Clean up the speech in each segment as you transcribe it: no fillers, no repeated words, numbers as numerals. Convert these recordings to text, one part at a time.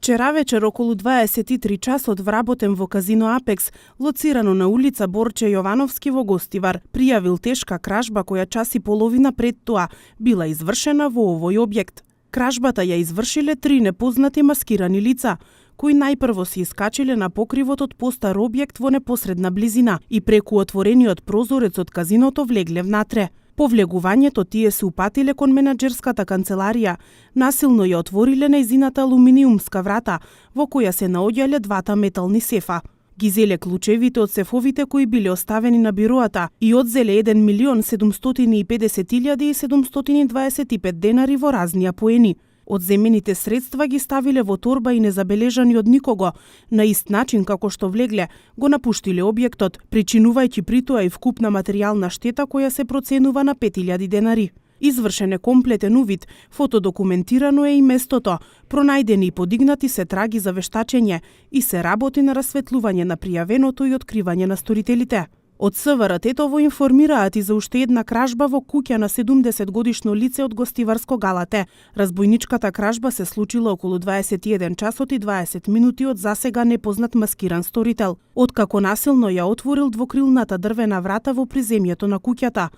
Вчера вечер околу 23 часот вработен во казино Апекс, лоцирано на улица Борче Јовановски во Гостивар, пријавил тешка кражба која час и половина пред тоа била извршена во овој објект. Кражбата ја извршиле 3 непознати маскирани лица, кои најпрво се искачиле на покривот од постар објект во непосредна близина и преку отворениот прозорец од казиното влегле внатре. По влегувањето тие се упатиле кон менаџерската канцеларија, насилно ја отвориле нејзината алуминиумска врата, во која се наоѓале двата метални сефа. Ги зеле клучевите од сефовите кои биле оставени на бироата и одзеле 1.750.725 денари во разни апоени. Одземените средства ги ставиле во торба и незабележани од никого, на ист начин како што влегле, го напуштиле објектот, причинувајќи при тоа и вкупна материјална штета која се проценува на 5.000 денари. Извршен е комплетен увид, фотодокументирано е и местото, пронајдени и подигнати се траги за вештачење и се работи на расветлување на пријавеното и откривање на сторителите. Од СВР Тетово информираат и за уште една кражба во куќа на 70 годишно лице од Гостиварско Галате. Разбојничката кражба се случила околу 21 часот и 20 минути од засега непознат маскиран сторител, откако насилно ја отворил двокрилната дрвена врата во приземјето на куќата.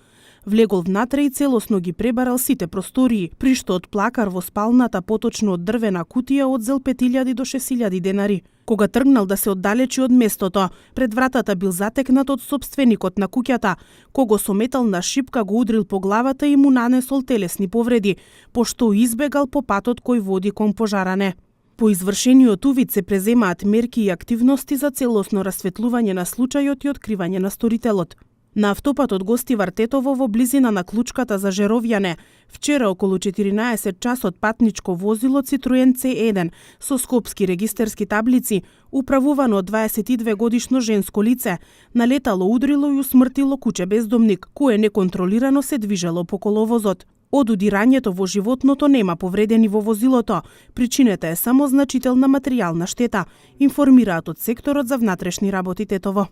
Влегол внатре и целосно ги пребарал сите простории, при што од плакар во спалната поточно од дрвена кутија одзел 5.000 до 6.000 денари. Кога тргнал да се оддалечи од местото, пред вратата бил затекнат од сопственикот на куќата, кого со метална шипка го удрил по главата и му нанесол телесни повреди, пошто избегал по патот кој води кон пожаране. По извршениот увид се преземаат мерки и активности за целосно расветлување на случајот и откривање на сторителот. На автопатот Гостивар Тетово во близина на клучката за Жеровјане, вчера околу 14 часот патничко возило Citroen C1 со скопски регистерски таблици, управувано од 22 годишно женско лице, налетало, удрило и усмртило куќе бездомник, кое неконтролирано се движело по коловозот. Од удирањето во животното нема повредени во возилото, причината е само значителна материјална штета, информираат од секторот за внатрешни работи Тетово.